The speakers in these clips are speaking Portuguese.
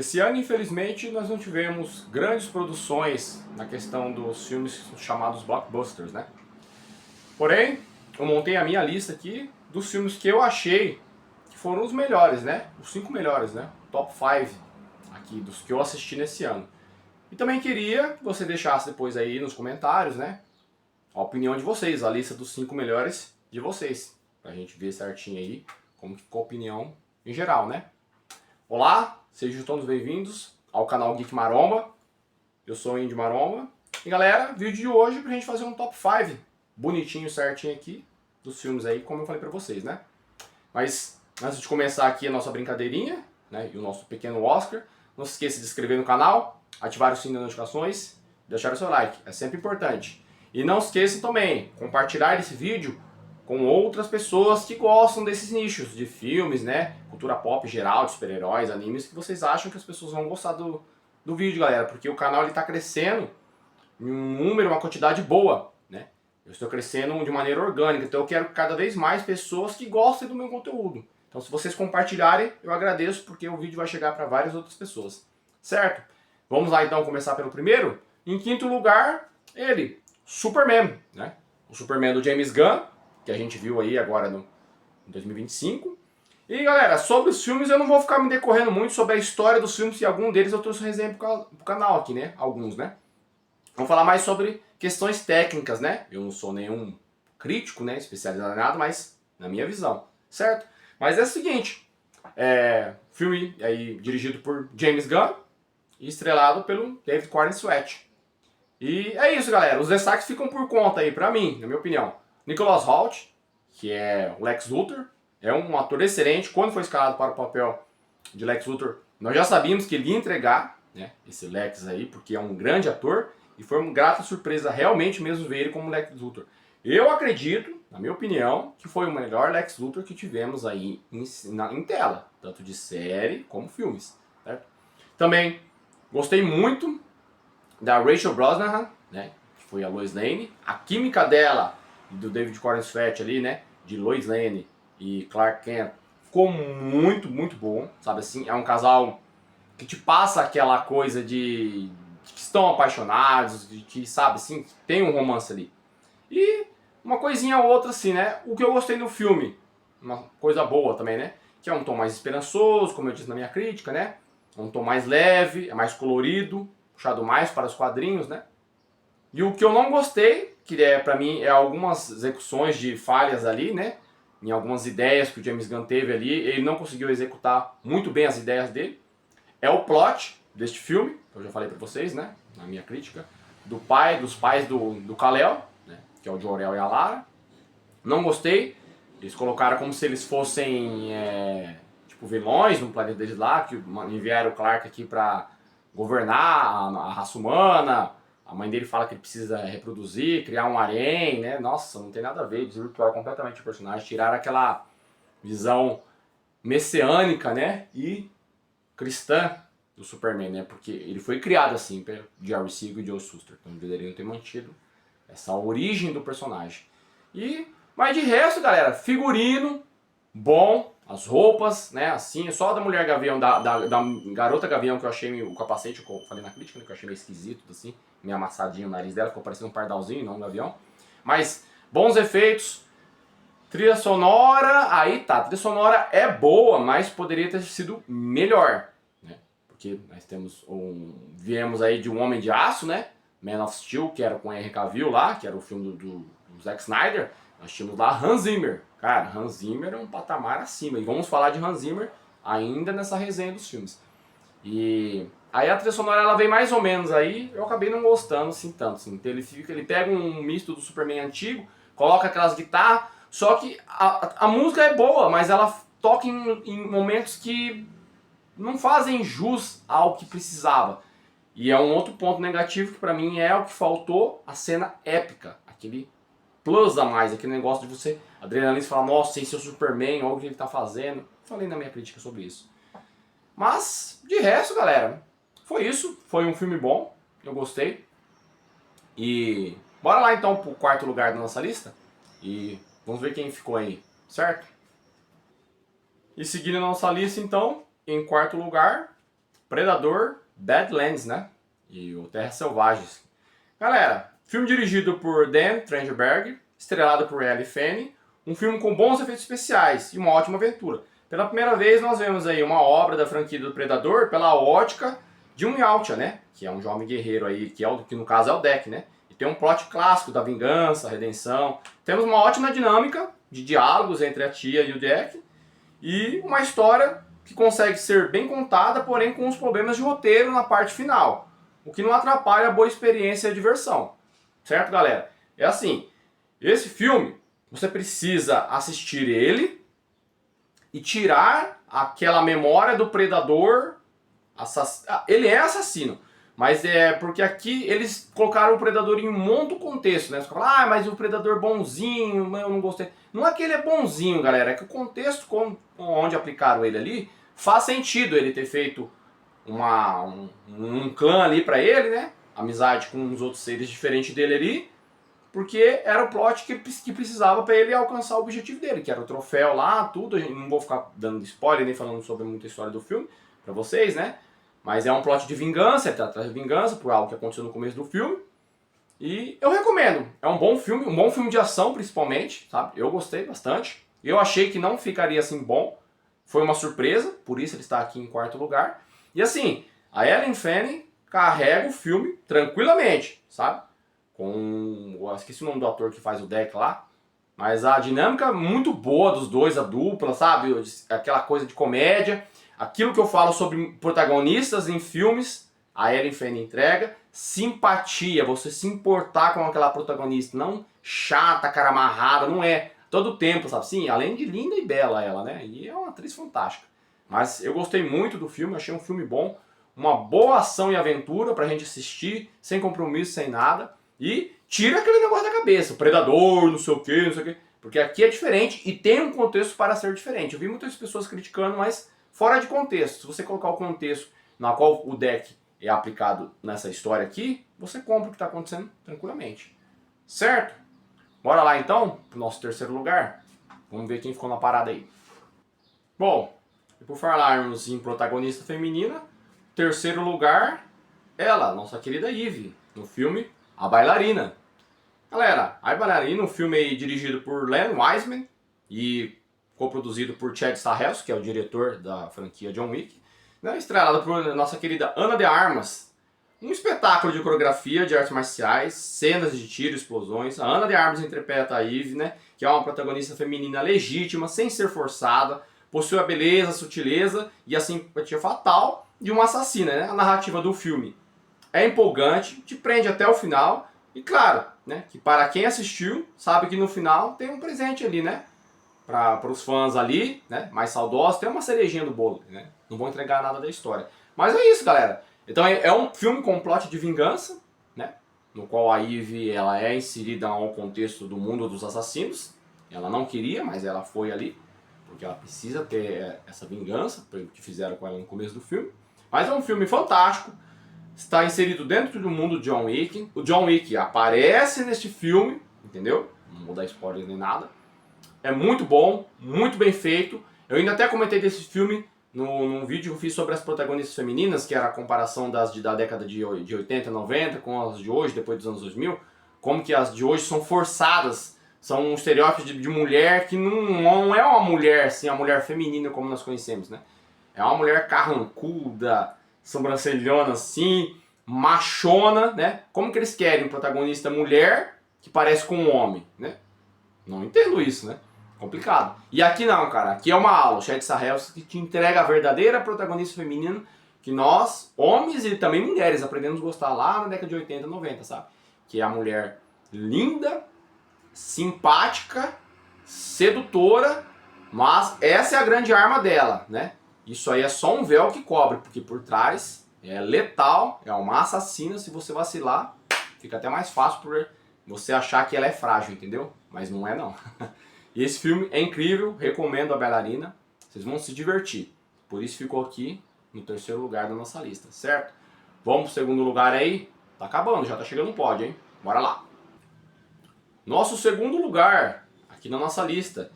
Esse ano, infelizmente, nós não tivemos grandes produções na questão dos filmes chamados blockbusters, né? Porém, eu montei a minha lista aqui dos filmes que eu achei que foram os melhores, né? Os 5 melhores, né? Top 5 aqui dos que eu assisti nesse ano. E também queria que você deixasse depois aí nos comentários, né? A opinião de vocês, a lista dos 5 melhores de vocês. Pra gente ver certinho aí como que ficou a opinião em geral, né? Olá, sejam todos bem-vindos ao canal Geek Maromba. Eu sou o Indy Maromba. E galera, vídeo de hoje pra gente fazer um top 5 bonitinho, certinho aqui dos filmes aí, como eu falei pra vocês, né? Mas antes de começar aqui a nossa brincadeirinha, né, e o nosso pequeno Oscar, não se esqueça de se inscrever no canal, ativar o sininho das notificações, deixar o seu like, é sempre importante. E não se esqueça também, compartilhar esse vídeo com outras pessoas que gostam desses nichos de filmes, né, cultura pop geral, de super-heróis, animes, que vocês acham que as pessoas vão gostar do vídeo, galera, porque o canal está crescendo em um número, uma quantidade boa, né? Eu estou crescendo de maneira orgânica, então eu quero cada vez mais pessoas que gostem do meu conteúdo. Então se vocês compartilharem, eu agradeço, porque o vídeo vai chegar para várias outras pessoas, certo? Vamos lá então começar pelo primeiro. Em quinto lugar, ele, Superman, né? O Superman do James Gunn, que a gente viu aí agora em 2025. E galera, sobre os filmes eu não vou ficar me decorrendo muito sobre a história dos filmes, e algum deles eu trouxe resenha pro canal aqui, né? Alguns, né? Vamos falar mais sobre questões técnicas, né? Eu não sou nenhum crítico, né? Especializado em nada, mas na minha visão, certo? Mas é o seguinte, filme aí dirigido por James Gunn e estrelado pelo David Corenswet. E é isso, galera. Os destaques ficam por conta aí, pra mim, na minha opinião. Nicholas Hoult, que é o Lex Luthor, é um ator excelente. Quando foi escalado para o papel de Lex Luthor, nós já sabíamos que ele ia entregar, né, esse Lex aí, porque é um grande ator. E foi uma grata surpresa realmente mesmo ver ele como Lex Luthor. Eu acredito, na minha opinião, que foi o melhor Lex Luthor que tivemos aí em tela. Tanto de série como filmes. Certo? Também gostei muito da Rachel Brosnahan, né, que foi a Lois Lane. A química dela e do David Corenswet ali, né, de Lois Lane e Clark Kent, ficou muito, muito bom. Sabe assim, é um casal que te passa aquela coisa de que estão apaixonados, de que, sabe assim, tem um romance ali. E uma coisinha ou outra assim, né? O que eu gostei do filme, uma coisa boa também, né? Que é um tom mais esperançoso, como eu disse na minha crítica, né? Um tom mais leve, é mais colorido, puxado mais para os quadrinhos, né? E o que eu não gostei, que pra mim é algumas execuções de falhas ali, né? Em algumas ideias que o James Gunn teve ali, ele não conseguiu executar muito bem as ideias dele. É o plot deste filme, que eu já falei pra vocês, né, na minha crítica, dos pais do Kal-El, né, que é o Jor-El e a Lara. Não gostei, eles colocaram como se eles fossem, tipo, vilões no planeta deles lá, que enviaram o Clark aqui pra governar a raça humana. A mãe dele fala que ele precisa reproduzir, criar um harém, né, nossa, não tem nada a ver, desvirtuaram completamente o personagem, tiraram aquela visão messiânica, né, e cristã do Superman, né? Porque ele foi criado assim pelo Jerry Siegel e Joe Shuster, então deveriam ter mantido essa origem do personagem. Mas de resto, galera, figurino bom, as roupas, né? Assim, só da Mulher Gavião, da Garota Gavião que eu achei o capacete, eu falei na crítica, né, que eu achei meio esquisito, assim, meio amassadinho o nariz dela, ficou parecendo um pardalzinho, não um gavião. Mas bons efeitos. Trilha sonora, aí tá, a trilha sonora é boa, mas poderia ter sido melhor, né? Porque nós viemos aí de Um Homem de Aço, né? Man of Steel, que era com Henry Cavill lá, que era o filme do Zack Snyder. Nós tínhamos lá Hans Zimmer. Cara, Hans Zimmer é um patamar acima. E vamos falar de Hans Zimmer ainda nessa resenha dos filmes. E aí a trilha sonora ela vem mais ou menos aí, eu acabei não gostando assim tanto. Assim. Então ele pega um misto do Superman antigo, coloca aquelas guitarras. Só que a música é boa, mas ela toca em momentos que não fazem jus ao que precisava. E é um outro ponto negativo que pra mim é o que faltou, a cena épica. Aquele plus a mais, aquele negócio de você, adrenalina, e falar, nossa, sem ser o Superman, olha o que ele tá fazendo. Falei na minha crítica sobre isso. Mas, de resto, galera, foi isso. Foi um filme bom, eu gostei. E bora lá então pro quarto lugar da nossa lista. E vamos ver quem ficou aí, certo? E seguindo a nossa lista, então, em quarto lugar, Predador, Badlands, né? E o Terras Selvagens. Galera, filme dirigido por Dan Trachtenberg, estrelado por Elle Fanning, um filme com bons efeitos especiais e uma ótima aventura. Pela primeira vez nós vemos aí uma obra da franquia do Predador pela ótica de um Yautja, né? Que é um jovem guerreiro aí, que no caso é o Deck, né? E tem um plot clássico da vingança, redenção. Temos uma ótima dinâmica de diálogos entre a tia e o Deck. E uma história que consegue ser bem contada, porém com os problemas de roteiro na parte final. O que não atrapalha a boa experiência e a diversão. Certo, galera? É assim, esse filme, você precisa assistir ele e tirar aquela memória do predador. Ele é assassino, mas é porque aqui eles colocaram o predador em um monte de contexto, né? Você fala, mas o predador bonzinho, eu não gostei. Não é que ele é bonzinho, galera, é que o contexto onde aplicaram ele ali faz sentido ele ter feito um clã ali pra ele, né? Amizade com os outros seres diferentes dele ali, porque era o plot que precisava pra ele alcançar o objetivo dele, que era o troféu lá, tudo. Eu não vou ficar dando spoiler nem falando sobre muita história do filme pra vocês, né? Mas é um plot de vingança, ele tá atrás de vingança por algo que aconteceu no começo do filme. E eu recomendo. É um bom filme de ação principalmente, sabe? Eu gostei bastante. Eu achei que não ficaria assim bom. Foi uma surpresa, por isso ele está aqui em quarto lugar. E assim, a Elle Fanning carrega o filme tranquilamente, sabe? Eu esqueci o nome do ator que faz o Deck lá. Mas a dinâmica é muito boa dos dois, a dupla, sabe? Aquela coisa de comédia. Aquilo que eu falo sobre protagonistas em filmes, a Elle Fanning entrega. Simpatia, você se importar com aquela protagonista, não chata, cara amarrada, não é. Todo tempo, sabe? Sim, além de linda e bela ela, né? E é uma atriz fantástica. Mas eu gostei muito do filme, achei um filme bom. Uma boa ação e aventura pra gente assistir, sem compromisso, sem nada. E tira aquele negócio da cabeça, predador, não sei o que, não sei o que. Porque aqui é diferente e tem um contexto para ser diferente. Eu vi muitas pessoas criticando, mas fora de contexto. Se você colocar o contexto na qual o Deck é aplicado nessa história aqui, você compra o que está acontecendo tranquilamente. Certo? Bora lá então, pro nosso terceiro lugar. Vamos ver quem ficou na parada aí. Bom, e por falarmos em protagonista feminina, terceiro lugar, ela, nossa querida Eve, no filme A Bailarina. Galera, A Bailarina, um filme aí dirigido por Len Wiseman e coproduzido por Chad Stahelski, que é o diretor da franquia John Wick, né, estrelado por nossa querida Ana de Armas. Um espetáculo de coreografia de artes marciais, cenas de tiro, explosões. A Ana de Armas interpreta a Eve, né, que é uma protagonista feminina legítima, sem ser forçada, possui a beleza, a sutileza e a simpatia fatal de uma assassina. Né? A narrativa do filme é empolgante, te prende até o final. E claro, né, que para quem assistiu, sabe que no final tem um presente ali, né? Para os fãs ali, né, mais saudosos, tem uma cerejinha do bolo, né? Não vou entregar nada da história. Mas é isso, galera. Então é um filme com um plot de vingança, né? No qual a Eve ela é inserida ao contexto do mundo dos assassinos. Ela não queria, mas ela foi ali, porque ela precisa ter essa vingança, que fizeram com ela no começo do filme. Mas é um filme fantástico. Está inserido dentro do mundo de John Wick. O John Wick aparece neste filme, entendeu? Não vou dar spoiler nem nada. É muito bom, muito bem feito. Eu ainda até comentei desse filme num vídeo que eu fiz sobre as protagonistas femininas, que era a comparação da década de 80, 90 com as de hoje, depois dos anos 2000. Como que as de hoje são forçadas, são um estereótipo de mulher que não é uma mulher, assim, a mulher feminina como nós conhecemos, né? É uma mulher carrancuda, sobrancelhona assim, machona, né? Como que eles querem um protagonista mulher que parece com um homem, né? Não entendo isso, né? Complicado. E aqui não, cara. Aqui é uma aula. O Chad Stahelski que te entrega a verdadeira protagonista feminina que nós, homens e também mulheres, aprendemos a gostar lá na década de 80, 90, sabe? Que é a mulher linda, simpática, sedutora, mas essa é a grande arma dela, né? Isso aí é só um véu que cobre, porque por trás é letal, é uma assassina. Se você vacilar, fica até mais fácil por você achar que ela é frágil, entendeu? Mas não é não. E esse filme é incrível, recomendo A Bailarina. Vocês vão se divertir. Por isso ficou aqui no terceiro lugar da nossa lista, certo? Vamos pro segundo lugar aí. Tá acabando, já tá chegando no pódio, hein? Bora lá. Nosso segundo lugar, aqui na nossa lista.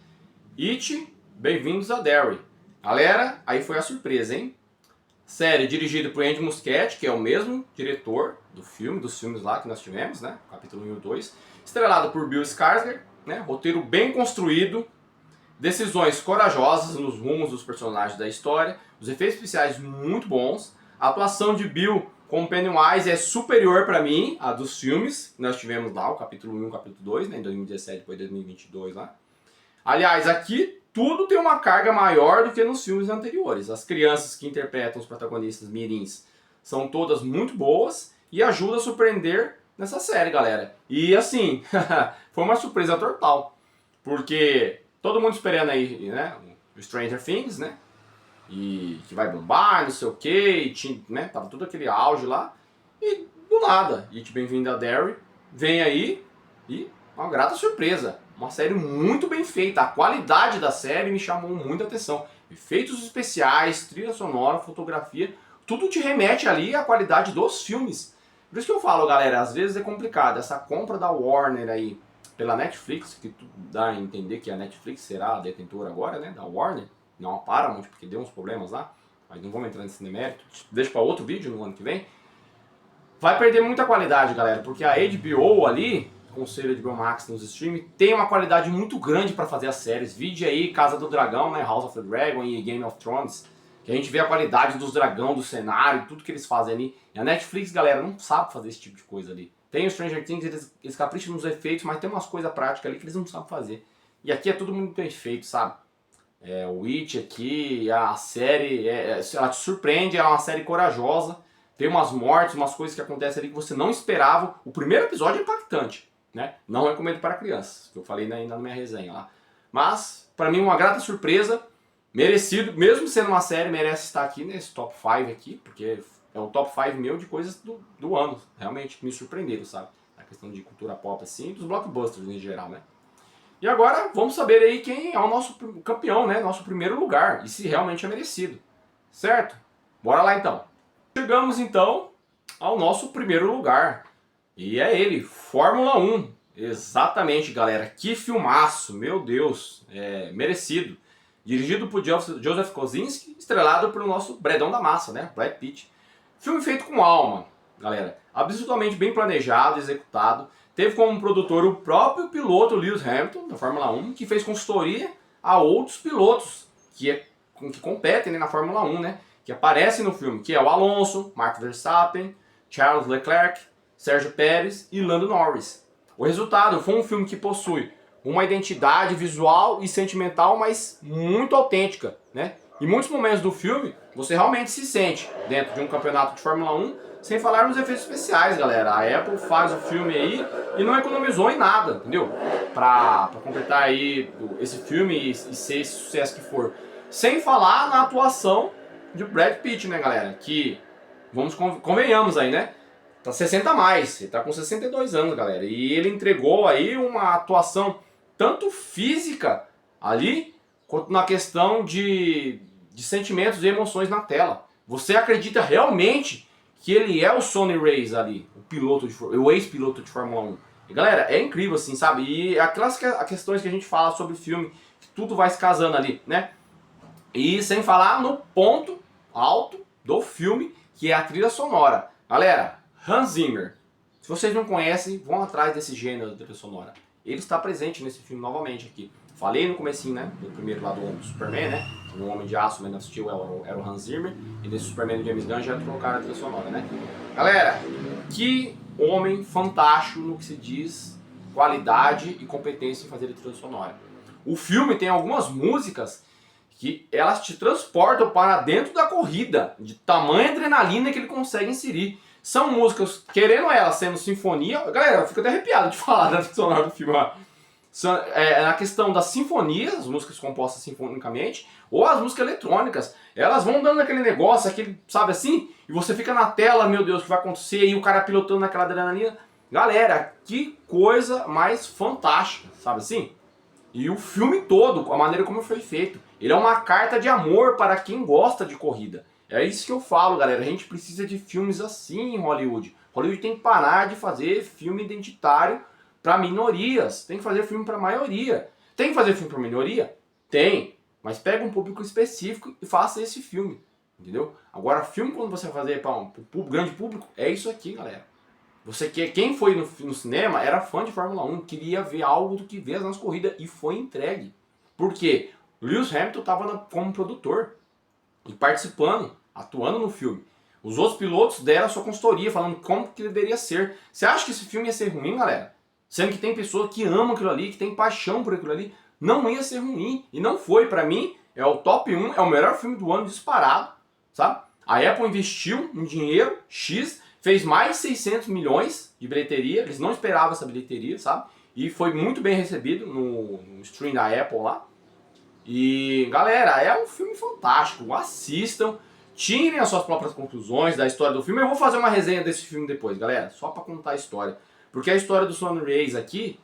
It, Bem-vindos a Derry. Galera, aí foi a surpresa, hein? Série dirigida por Andy Muschietti, que é o mesmo diretor do filme, dos filmes lá que nós tivemos, né? Capítulo 1 e 2. Estrelada por Bill Skarsgård, né? Roteiro bem construído, decisões corajosas nos rumos dos personagens da história, os efeitos especiais muito bons, a atuação de Bill como Pennywise é superior para mim à dos filmes que nós tivemos lá, o capítulo 1 e o capítulo 2, né? Em 2017 depois 2022 lá. Aliás, aqui tudo tem uma carga maior do que nos filmes anteriores. As crianças que interpretam os protagonistas mirins são todas muito boas e ajudam a surpreender nessa série, galera. E assim, foi uma surpresa total, porque todo mundo esperando aí, né, o Stranger Things, né, e que vai bombar, não sei o que, né, tava tudo aquele auge lá, e do nada, It Bem-vindo a Derry vem aí e uma grata surpresa. Uma série muito bem feita, a qualidade da série me chamou muita atenção. Efeitos especiais, trilha sonora, fotografia, tudo te remete ali à qualidade dos filmes. Por isso que eu falo, galera, às vezes é complicado. Essa compra da Warner aí pela Netflix, que tudo dá a entender que a Netflix será a detentora agora, né, da Warner, não a Paramount, porque deu uns problemas lá, mas não vamos entrar nesse mérito, deixa para outro vídeo no ano que vem. Vai perder muita qualidade, galera, porque a HBO ali, conselho de HBO Max nos streams, tem uma qualidade muito grande para fazer as séries. Vide aí Casa do Dragão, né, House of the Dragon e Game of Thrones, que a gente vê a qualidade dos dragão, do cenário, tudo que eles fazem ali. E a Netflix, galera, não sabe fazer esse tipo de coisa ali. Tem o Stranger Things, eles capricham nos efeitos, mas tem umas coisas práticas ali que eles não sabem fazer. E aqui é tudo muito bem feito, sabe? O Witch aqui, a série, ela te surpreende, é uma série corajosa. Tem umas mortes, umas coisas que acontecem ali que você não esperava. O primeiro episódio é impactante, né? Não recomendo para crianças, que eu falei ainda na minha resenha lá. Mas, para mim, uma grata surpresa, merecido, mesmo sendo uma série, merece estar aqui nesse top 5 aqui, porque é o top 5 meu de coisas do ano, realmente, que me surpreenderam, sabe? A questão de cultura pop, assim, e dos blockbusters em geral, né? E agora, vamos saber aí quem é o nosso campeão, né? Nosso primeiro lugar, e se realmente é merecido, certo? Bora lá, então. Chegamos, então, ao nosso primeiro lugar. E é ele, Fórmula 1. Exatamente, galera. Que filmaço, meu Deus. Merecido. Dirigido por Joseph Kosinski, estrelado pelo nosso Bredão da Massa, né? Brad Pitt. Filme feito com alma, galera. Absolutamente bem planejado, executado. Teve como produtor o próprio piloto Lewis Hamilton, da Fórmula 1, que fez consultoria a outros pilotos que competem, né, na Fórmula 1, né? Que aparecem no filme, que é o Alonso, Max Verstappen, Charles Leclerc, Sérgio Pérez e Lando Norris. O resultado foi um filme que possui uma identidade visual e sentimental, mas muito autêntica, né? Em muitos momentos do filme, você realmente se sente dentro de um campeonato de Fórmula 1, sem falar nos efeitos especiais, galera. A Apple faz o filme aí e não economizou em nada, entendeu? Pra completar aí esse filme e ser esse sucesso que for. Sem falar na atuação de Brad Pitt, né, galera? Que, convenhamos aí, né? Tá 60 a mais, ele tá com 62 anos, galera. E ele entregou aí uma atuação tanto física ali, quanto na questão de sentimentos e emoções na tela. Você acredita realmente que ele é o Sonny Reyes ali, o ex-piloto de Fórmula 1. E, galera, é incrível assim, sabe? E aquelas questões que a gente fala sobre o filme, que tudo vai se casando ali, né? E sem falar no ponto alto do filme, que é a trilha sonora. Galera, Hans Zimmer, se vocês não conhecem, vão atrás desse gênero da trilha sonora. Ele está presente nesse filme novamente aqui. Falei no comecinho, né, do primeiro lá do Superman, né, no Homem de Aço, Man of Steel era o Hans Zimmer, e nesse Superman do James Gunn já colocaram a trilha sonora, né. Galera, que homem fantástico no que se diz qualidade e competência em fazer a trilha sonora. O filme tem algumas músicas que elas te transportam para dentro da corrida, de tamanha adrenalina que ele consegue inserir. São músicas, querendo elas sendo sinfonia, galera, eu fico até arrepiado de falar da trilha sonora do filme, ó. Na questão das sinfonias, as músicas compostas sinfonicamente, ou as músicas eletrônicas, elas vão dando aquele negócio, aquele, sabe assim, e você fica na tela, meu Deus, o que vai acontecer, e o cara pilotando naquela adrenalina. Galera, que coisa mais fantástica, sabe assim? E o filme todo, a maneira como foi feito, ele é uma carta de amor para quem gosta de corrida. É isso que eu falo, galera, a gente precisa de filmes assim em Hollywood. Hollywood tem que parar de fazer filme identitário para minorias, tem que fazer filme para maioria. Tem que fazer filme para minoria? Tem, mas pega um público específico e faça esse filme. entendeu? Agora, filme quando você vai fazer para um grande público, é isso aqui, galera. Você quer, quem foi no cinema era fã de Fórmula 1, queria ver algo do que vê nas corridas e foi entregue. Por quê? Lewis Hamilton estava como produtor e participando, atuando no filme. Os outros pilotos deram a sua consultoria, falando como que deveria ser. Você acha que esse filme ia ser ruim, galera? Sendo que tem pessoas que amam aquilo ali, que tem paixão por aquilo ali. Não ia ser ruim. E não foi. Pra mim, é o top 1, é o melhor filme do ano disparado, sabe? A Apple investiu um dinheiro X, fez mais de 600 milhões de bilheteria. Eles não esperavam essa bilheteria, sabe? E foi muito bem recebido no stream da Apple lá. E, galera, é um filme fantástico. Assistam. Tirem as suas próprias conclusões da história do filme. Eu vou fazer uma resenha desse filme depois, galera. Só pra contar a história. Porque a história do Keanu Reeves aqui,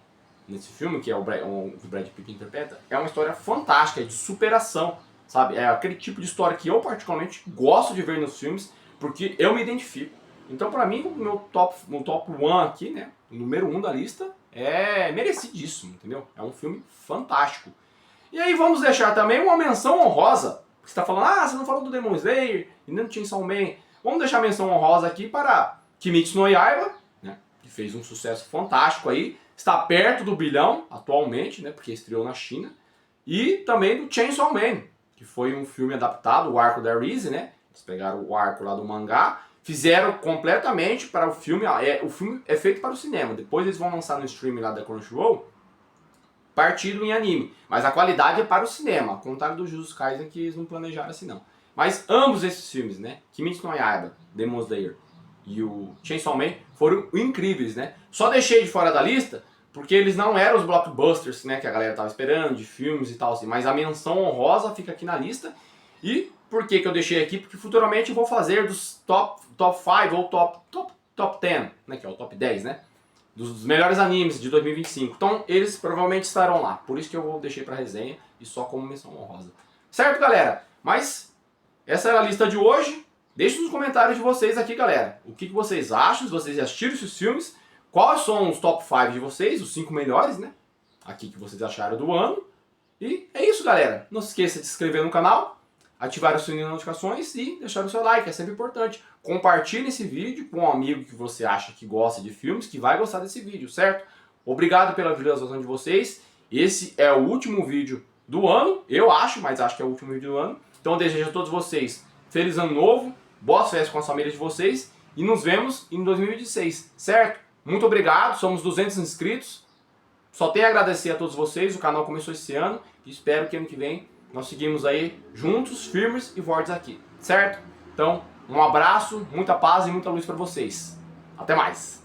nesse filme, que é o Brad Pitt interpreta, é uma história fantástica, de superação, sabe? É aquele tipo de história que eu particularmente gosto de ver nos filmes, porque eu me identifico. Então, pra mim, o meu top 1 aqui, né, o número 1 da lista, é merecidíssimo, entendeu? É um filme fantástico. E aí vamos deixar também uma menção honrosa. Você está falando, ah, você não falou do Demon Slayer e nem do Chainsaw Man. Vamos deixar a menção honrosa aqui para Kimetsu no Yaiba, né, que fez um sucesso fantástico aí. Está perto do bilhão atualmente, né, porque estreou na China. E também do Chainsaw Man, que foi um filme adaptado, o arco da Reese, né? Eles pegaram o arco lá do mangá, fizeram completamente para o filme. O filme é feito para o cinema. Depois eles vão lançar no streaming lá da Crunchyroll, partido em anime. Mas a qualidade é para o cinema, ao contrário do Jujutsu Kaisen, que eles não planejaram assim não. Mas ambos esses filmes, né, Kimetsu no Yaiba, Demon Slayer e o Chainsaw Man, foram incríveis, né? Só deixei de fora da lista porque eles não eram os blockbusters, né, que a galera tava esperando, de filmes e tal assim. Mas a menção honrosa fica aqui na lista. E por que eu deixei aqui? Porque futuramente eu vou fazer dos top 5 ou top 10, né, que é o top 10, né? Dos melhores animes de 2025. Então eles provavelmente estarão lá. Por isso que eu deixei pra resenha e só como menção honrosa. Certo, galera? Mas essa era a lista de hoje. Deixe nos comentários de vocês aqui, galera. O que vocês acham? Se vocês assistiram esses filmes. Quais são os top 5 de vocês? Os 5 melhores, né? Aqui que vocês acharam do ano. E é isso, galera. Não se esqueça de se inscrever no canal, ativar o sininho de notificações e deixar o seu like, é sempre importante. Compartilhe esse vídeo com um amigo que você acha que gosta de filmes, que vai gostar desse vídeo, certo? Obrigado pela visualização de vocês. Esse é o último vídeo do ano, eu acho, mas acho que é o último vídeo do ano. Então eu desejo a todos vocês feliz ano novo, boas festas com as famílias de vocês e nos vemos em 2026, certo? Muito obrigado, somos 200 inscritos. Só tenho a agradecer a todos vocês, o canal começou esse ano e espero que ano que vem nós seguimos aí juntos, firmes e fortes aqui, certo? Então, um abraço, muita paz e muita luz para vocês. Até mais!